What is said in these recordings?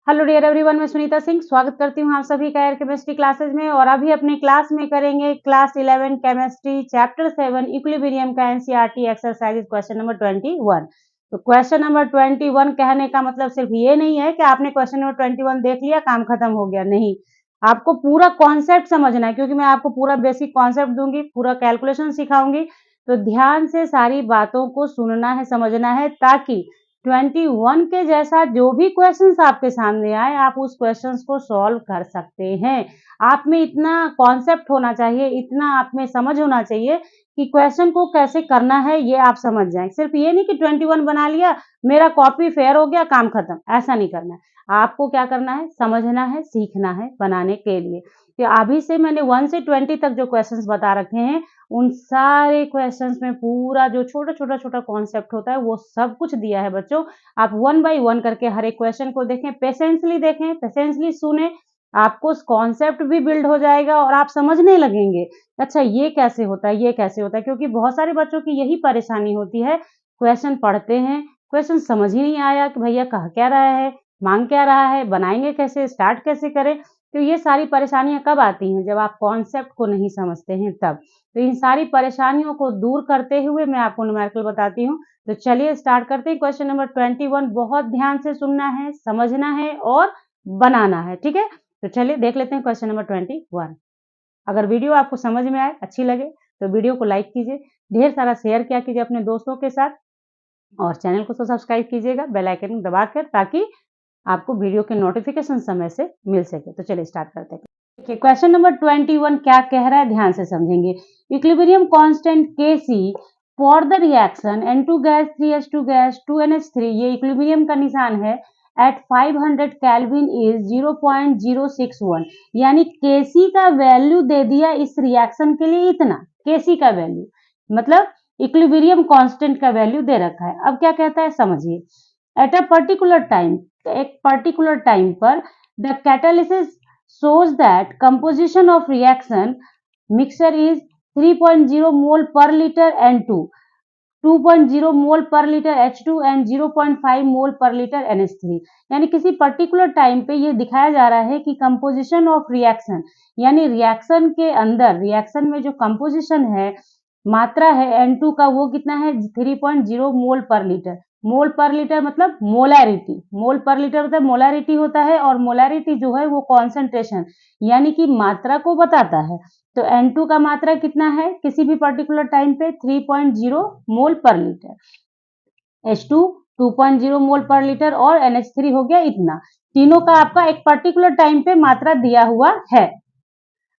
Hello dear everyone, मैं सुनीता सिंह स्वागत करती हूँ आप सभी का एयर केमिस्ट्री क्लासेज में। और अभी अपनी क्लास में करेंगे क्लास 11 केमिस्ट्री चैप्टर 7 इक्विलिब्रियम का एनसीईआरटी एक्सरसाइज क्वेश्चन नंबर 21। तो क्वेश्चन नंबर 21 कहने का मतलब सिर्फ ये नहीं है कि आपने क्वेश्चन नंबर 21 देख लिया काम खत्म हो गया, नहीं। आपको पूरा कॉन्सेप्ट समझना है, क्योंकि मैं आपको पूरा बेसिक कॉन्सेप्ट दूंगी, पूरा कैलकुलेशन सिखाऊंगी। तो ध्यान से सारी बातों को सुनना है, समझना है, ताकि 21 के जैसा जो भी क्वेश्चंस आपके सामने आए आप उस क्वेश्चंस को सॉल्व कर सकते हैं। आप में इतना कॉन्सेप्ट होना चाहिए, इतना आप में समझ होना चाहिए कि क्वेश्चन को कैसे करना है ये आप समझ जाएं। सिर्फ ये नहीं कि 21 बना लिया, मेरा कॉपी फेयर हो गया, काम खत्म, ऐसा नहीं करना है। आपको क्या करना है, समझना है, सीखना है बनाने के लिए। तो अभी से मैंने 1 से 20 तक जो क्वेश्चंस बता रखे हैं, उन सारे क्वेश्चंस में पूरा जो छोटा कॉन्सेप्ट होता है वो सब कुछ दिया है बच्चों। आप 1 बाय 1 करके हर एक क्वेश्चन को देखें, पेशेंसली सुने, आपको कॉन्सेप्ट भी बिल्ड हो जाएगा और आप समझने लगेंगे अच्छा ये कैसे होता है, ये कैसे होता है। क्योंकि बहुत सारे बच्चों की यही परेशानी होती है, क्वेश्चन पढ़ते हैं, क्वेश्चन समझ ही नहीं आया कि भैया कह क्या रहा है, मांग क्या रहा है, बनाएंगे कैसे, स्टार्ट कैसे करें। तो ये सारी परेशानियां कब आती हैं, जब आप कॉन्सेप्ट को नहीं समझते हैं तब। तो इन सारी परेशानियों को दूर करते हुए मैं आपको न्यूमेरिकल बताती हूँ। तो चलिए स्टार्ट करते हैं। क्वेश्चन नंबर 21 बहुत ध्यान से सुनना है, समझना है और बनाना है, ठीक है। तो चलिए देख लेते हैं क्वेश्चन नंबर 21। अगर वीडियो आपको समझ में आए, अच्छी लगे, तो वीडियो को लाइक कीजिए, ढेर सारा शेयर किया कीजिए अपने दोस्तों के साथ, और चैनल को तो सब्सक्राइब कीजिएगा बेल आइकन दबाकर, ताकि आपको वीडियो के नोटिफिकेशन समय से मिल सके। तो चलिए स्टार्ट करते हैं। देखिए क्वेश्चन नंबर 21 क्या कह रहा है, ध्यान से समझेंगे। Equilibrium constant Kc for the reaction N2 gas 3H2 gas 2NH3, ये इक्विलिब्रियम का निशान है, एट 500 केल्विन इज 0.061। यानी Kc का वैल्यू दे दिया इस रिएक्शन के लिए इतना, Kc का वैल्यू मतलब इक्विलिब्रियम कांस्टेंट का वैल्यू दे रखा है। अब क्या कहता है समझिए, एट अ पर्टिकुलर टाइम, एक पर्टिकुलर टाइम पर the catalysis shows that composition of reaction mixture is 3.0 mole per liter N2, 2.0 मोल पर लीटर H2 एंड 0.5 मोल पर लीटर NH3। यानी किसी पर्टिकुलर टाइम पे ये दिखाया जा रहा है कि कंपोजिशन ऑफ रिएक्शन, यानी रिएक्शन के अंदर, रिएक्शन में जो कंपोजिशन है, मात्रा है N2 का, वो कितना है 3.0 मोल पर लीटर। मोल पर लीटर मतलब मोलैरिटी, मोल पर लीटर मतलब मोलैरिटी होता है, और मोलैरिटी जो है वो कॉन्सेंट्रेशन यानी कि मात्रा को बताता है। तो N2 का मात्रा कितना है किसी भी पर्टिकुलर टाइम पे 3.0 मोल पर लीटर, H2 2.0 मोल पर लीटर और NH3 हो गया इतना। तीनों का आपका एक पर्टिकुलर टाइम पे मात्रा दिया हुआ है।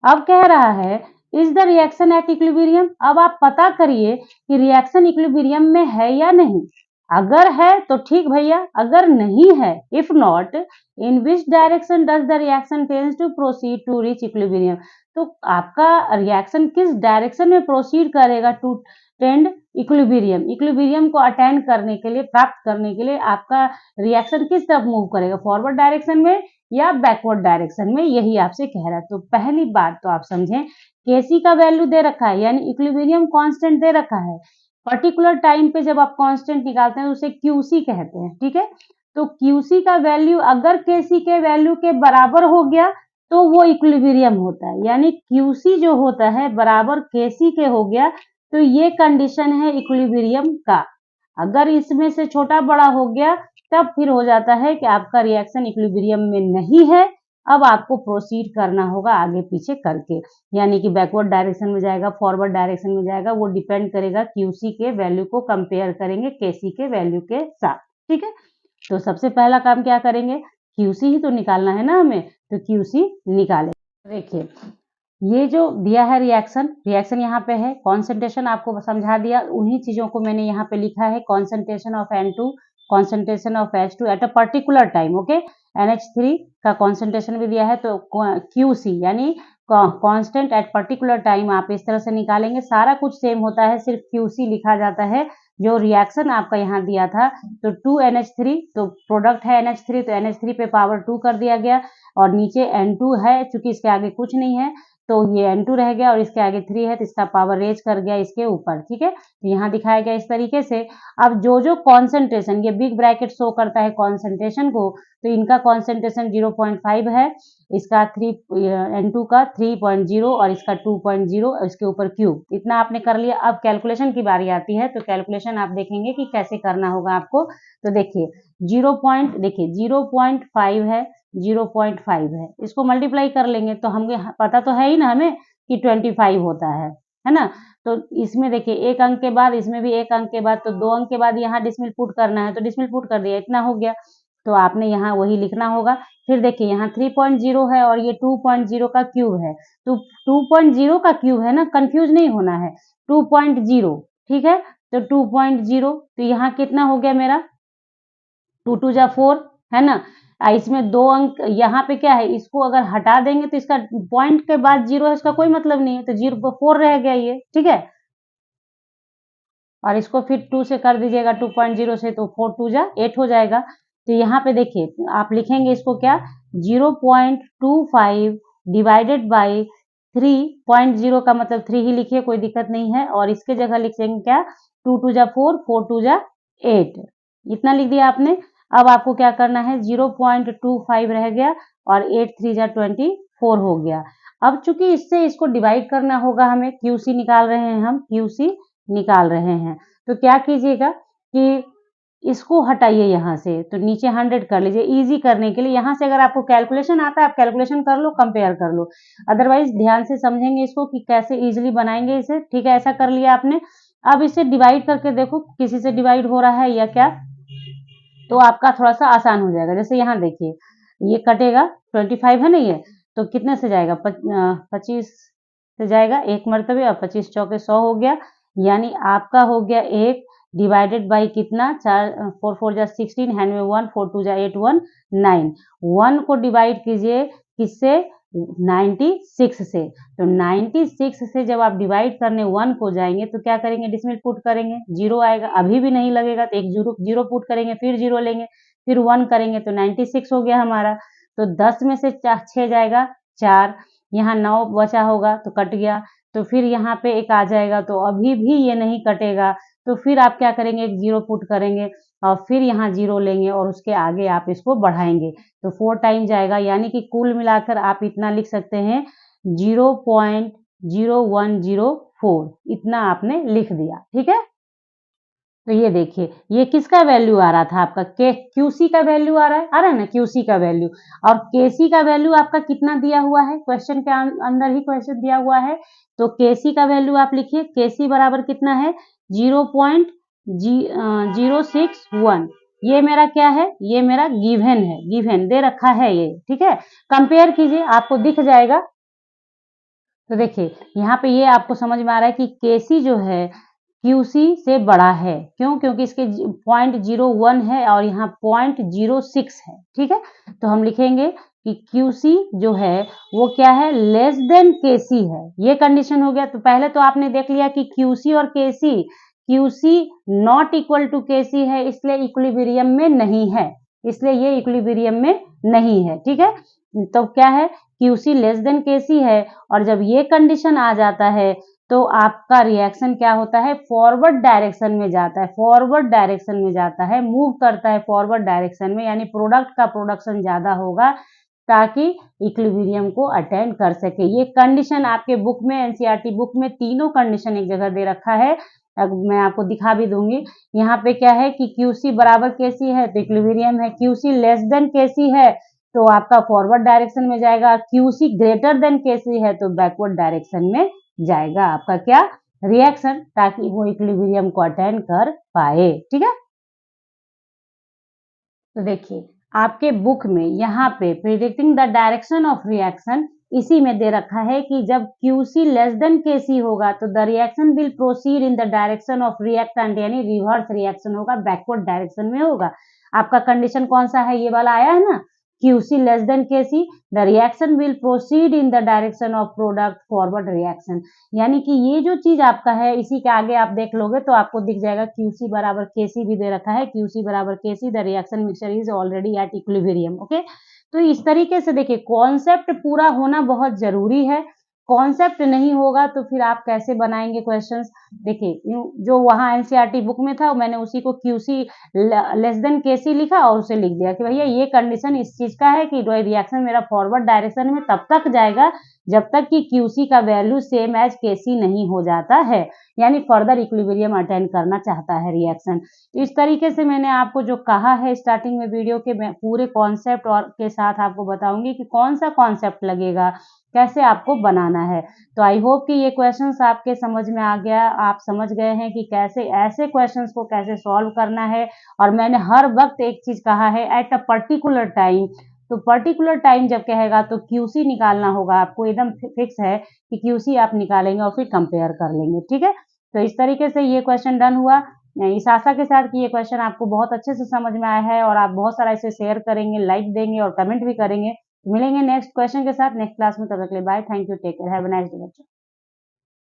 अब कह रहा है is the reaction at equilibrium. अब आप पता करिए कि रिएक्शन इक्विलिब्रियम में है या नहीं। अगर है तो ठीक भैया, अगर नहीं है, if not, in which direction does the reaction tends to proceed to reach equilibrium. तो आपका रिएक्शन किस डायरेक्शन में प्रोसीड करेगा टू टेंड इक्विलिब्रियम, इक्विलिब्रियम को अटेंड करने के लिए, प्राप्त करने के लिए आपका रिएक्शन किस तरफ मूव करेगा, फॉरवर्ड डायरेक्शन में या बैकवर्ड डायरेक्शन में, यही आपसे कह रहा है। तो पहली बात तो आप समझें, Kc का वैल्यू दे रखा है यानी इक्विलिब्रियम कांस्टेंट दे रखा है। पर्टिकुलर टाइम पे जब आप कांस्टेंट निकालते हैं उसे Qc कहते हैं, ठीक है। तो Qc का वैल्यू अगर Kc के वैल्यू के बराबर हो गया तो वो इक्विलिब्रियम होता है, यानी Qc जो होता है बराबर Kc के हो गया, तो ये कंडीशन है इक्विलिब्रियम का। अगर इसमें से छोटा बड़ा हो गया तब फिर हो जाता है कि आपका रिएक्शन इक्विलिब्रियम में नहीं है। अब आपको प्रोसीड करना होगा आगे पीछे करके, यानी कि बैकवर्ड डायरेक्शन में जाएगा, फॉरवर्ड डायरेक्शन में जाएगा, वो डिपेंड करेगा Qc के वैल्यू को कंपेयर करेंगे Kc के वैल्यू के साथ, ठीक है। तो सबसे पहला काम क्या करेंगे, Qc ही तो निकालना है ना हमें, तो Qc निकालें। देखिए ये जो दिया है रिएक्शन, रिएक्शन यहाँ पे है, कॉन्सेंट्रेशन आपको समझा दिया, उन्हीं चीजों को मैंने यहाँ पे लिखा है, concentration of N2, concentration of H2 at a particular time, okay. NH3 का कॉन्सेंट्रेशन भी दिया है, तो Qc यानी कांस्टेंट एट पर्टिकुलर टाइम आप इस तरह से निकालेंगे। सारा कुछ सेम होता है, सिर्फ Qc लिखा जाता है। जो रिएक्शन आपका यहाँ दिया था, तो 2NH3, तो प्रोडक्ट है NH3, तो NH3 पे पावर 2 कर दिया गया, और नीचे N2 है, चूंकि इसके आगे कुछ नहीं है, तो ये N2 रह गया और इसके आगे 3 है तो इसका पावर रेज कर गया इसके ऊपर, ठीक है। तो यहाँ दिखाया गया इस तरीके से। अब जो कॉन्सेंट्रेशन, ये बिग ब्रैकेट शो करता है कॉन्सेंट्रेशन को, तो इनका कॉन्सेंट्रेशन 0.5 है, इसका N2 का 3.0 और इसका 2.0 और इसके ऊपर क्यूब। इतना आपने कर लिया। अब कैलकुलेशन की बारी आती है, तो कैलकुलेशन आप देखेंगे कि कैसे करना होगा आपको। तो देखिए 0.5 है, 0.5 है, इसको मल्टीप्लाई कर लेंगे तो हमें पता तो है ही ना हमें कि 25 होता है ना। तो इसमें देखिए एक अंक के बाद, इसमें भी एक अंक के बाद, तो 2 अंक के बाद यहाँ डिसमिल पुट करना है, तो डिसमिल पुट कर दिया, इतना हो गया। तो आपने यहाँ वही लिखना होगा। फिर देखिए यहाँ 3.0 है और ये 2.0 का क्यूब है, तो 2.0 का क्यूब है ना, कंफ्यूज नहीं होना है, 2.0, ठीक है। तो 2.0, तो यहाँ कितना हो गया मेरा, 2 2 जा 4, है ना। इसमें 2 अंक, यहाँ पे क्या है, इसको अगर हटा देंगे तो इसका पॉइंट के बाद 0 है, इसका कोई मतलब नहीं है, तो 4 रह गया ये, ठीक है। और इसको फिर 2 से कर दीजिएगा, 2.0 से, तो 4 2 जा 8 हो जाएगा। तो यहाँ पे देखिए आप लिखेंगे इसको क्या, 0.25 डिवाइडेड बाई 3.0 का मतलब 3 ही लिखिए, कोई दिक्कत नहीं है। और इसके जगह लिखेंगे क्या, 2 2 जा 4, 4 2 जा 8, इतना लिख दिया आपने। अब आपको क्या करना है, 0.25 रह गया और 8 3 जा 24 हो गया। अब चूंकि इससे इसको डिवाइड करना होगा हमें, क्यूसी निकाल रहे हैं हम, क्यूसी निकाल रहे हैं, तो क्या कीजिएगा कि इसको हटाइए यहाँ से, तो नीचे 100 कर लीजिए इजी करने के लिए। यहाँ से अगर आपको कैलकुलेशन आता है आप कैलकुलेशन कर लो, कंपेयर कर लो, अदरवाइज ध्यान से समझेंगे इसको कि कैसे इजीली बनाएंगे इसे, ठीक है। ऐसा कर लिया आपने। अब इसे डिवाइड करके देखो किसी से डिवाइड हो रहा है या क्या, तो आपका थोड़ा सा आसान हो जाएगा। जैसे यहाँ देखिए ये कटेगा, 25 है ना ये, तो कितने से जाएगा, 25 से जाएगा एक मरतबे, और 25 चौके 100 हो गया, यानी आपका हो गया 1 डिवाइडेड बाई कितना, 4 4 4 जा 16, हैंड में 1, 4 2 जा 8, 1 9, 1 को डिवाइड कीजिए किससे, 96 से। तो 96 से जब आप डिवाइड करने 1 को जाएंगे तो क्या करेंगे, डिसमिल पुट करेंगे, 0 आएगा, अभी भी नहीं लगेगा तो एक 0 पुट करेंगे, फिर 0 लेंगे, फिर 1 करेंगे, तो 96 हो गया हमारा। तो 10 में से 6 जाएगा 4, यहाँ 9 बचा होगा तो कट गया, तो फिर यहाँ पे एक आ जाएगा, तो अभी भी ये नहीं कटेगा, तो फिर आप क्या करेंगे, एक 0 पुट करेंगे और फिर यहाँ 0 लेंगे और उसके आगे आप इसको बढ़ाएंगे, तो 4 टाइम जाएगा, यानी कि कुल मिलाकर आप इतना लिख सकते हैं 0.0104, इतना आपने लिख दिया, ठीक है। तो ये देखिए ये किसका वैल्यू आ रहा था आपका, क्यूसी का वैल्यू आ रहा है ना, क्यूसी का वैल्यू। और केसी का वैल्यू आपका कितना दिया हुआ है, क्वेश्चन के अंदर ही क्वेश्चन दिया हुआ है, तो केसी का वैल्यू आप लिखिए, केसी बराबर कितना है, 0.061। ये मेरा क्या है, ये मेरा गिवन है, गिवन दे रखा है ये, ठीक है। कंपेयर कीजिए आपको दिख जाएगा। तो देखिए यहाँ पे ये आपको समझ में आ रहा है कि केसी जो है क्यूसी से बड़ा है, क्यों, क्योंकि इसके 0.01 है और यहाँ 0.06 है, ठीक है। तो हम लिखेंगे कि क्यूसी जो है वो क्या है, लेस देन केसी है, ये कंडीशन हो गया। तो पहले तो आपने देख लिया कि क्यूसी और केसी, क्यूसी नॉट इक्वल टू केसी है, इसलिए इक्विलिब्रियम में नहीं है, इसलिए ये इक्विलिब्रियम में नहीं है, ठीक है। तो क्या है, क्यूसी लेस देन केसी है, और जब ये कंडीशन आ जाता है तो आपका रिएक्शन क्या होता है, फॉरवर्ड डायरेक्शन में जाता है, फॉरवर्ड डायरेक्शन में जाता है, मूव करता है फॉरवर्ड डायरेक्शन में, यानी प्रोडक्ट का प्रोडक्शन ज्यादा होगा ताकि इक्विलिब्रियम को अटेंड कर सके। ये कंडीशन आपके बुक में, एनसीईआरटी बुक में तीनों कंडीशन एक जगह दे रखा है, अब मैं आपको दिखा भी दूंगी। यहाँ पे क्या है कि क्यूसी बराबर केसी है तो इक्विलिब्रियम है, क्यूसी लेस देन केसी है तो आपका फॉरवर्ड डायरेक्शन में जाएगा, क्यूसी ग्रेटर देन केसी है तो बैकवर्ड डायरेक्शन में जाएगा आपका क्या, रिएक्शन, ताकि वो इक्विलिब्रियम को अटेंड कर पाए, ठीक है। तो देखिए आपके बुक में यहाँ पे predicting the direction of reaction, इसी में दे रखा है कि जब QC लेस देन KC होगा तो the reaction will proceed in the direction of reactant, यानी रिवर्स रिएक्शन होगा, बैकवर्ड डायरेक्शन में होगा। आपका कंडीशन कौन सा है, ये वाला आया है ना, QC less than KC, the reaction will proceed in the direction of product forward reaction, यानी कि ये जो चीज आपका है इसी के आगे आप देख लोगे तो आपको दिख जाएगा QC बराबर KC भी दे रखा है, QC बराबर KC, the reaction mixture is already at equilibrium, okay. तो इस तरीके से देखिए कॉन्सेप्ट पूरा होना बहुत जरूरी है, कॉन्सेप्ट नहीं होगा तो फिर आप कैसे बनाएंगे क्वेश्चंस। देखिए जो वहाँ एनसीईआरटी बुक में था मैंने उसी को क्यूसी लेस देन केसी लिखा और उसे लिख दिया कि भैया ये कंडीशन इस चीज का है कि रिएक्शन मेरा फॉरवर्ड डायरेक्शन में तब तक जाएगा जब तक कि क्यूसी का वैल्यू सेम एज केसी नहीं हो जाता है, यानी फर्दर इक्विलिब्रियम अटेंड करना चाहता है रिएक्शन। तो इस तरीके से मैंने आपको जो कहा है स्टार्टिंग में वीडियो के, मैं पूरे कॉन्सेप्ट और के साथ आपको बताऊंगी कि कौन सा कॉन्सेप्ट लगेगा, कैसे आपको बनाना है। तो आई होप कि ये क्वेश्चंस आपके समझ में आ गया, आप समझ गए हैं कि कैसे ऐसे क्वेश्चंस को कैसे सॉल्व करना है। और मैंने हर वक्त एक चीज कहा है, एट अ पर्टिकुलर टाइम। तो पर्टिकुलर टाइम जब कहेगा तो क्यूसी निकालना होगा आपको, एकदम फिक्स है कि क्यूसी आप निकालेंगे और फिर कंपेयर कर लेंगे, ठीक है। तो इस तरीके से ये क्वेश्चन डन हुआ, इस आशा के साथ कि ये क्वेश्चन आपको बहुत अच्छे से समझ में आया है और आप बहुत सारा इसे शेयर करेंगे, लाइक देंगे और कमेंट भी करेंगे। मिलेंगे नेक्स्ट क्वेश्चन के साथ नेक्स्ट क्लास में, तब तक के लिए bye, thank you, take care, have a nice day बच्चों।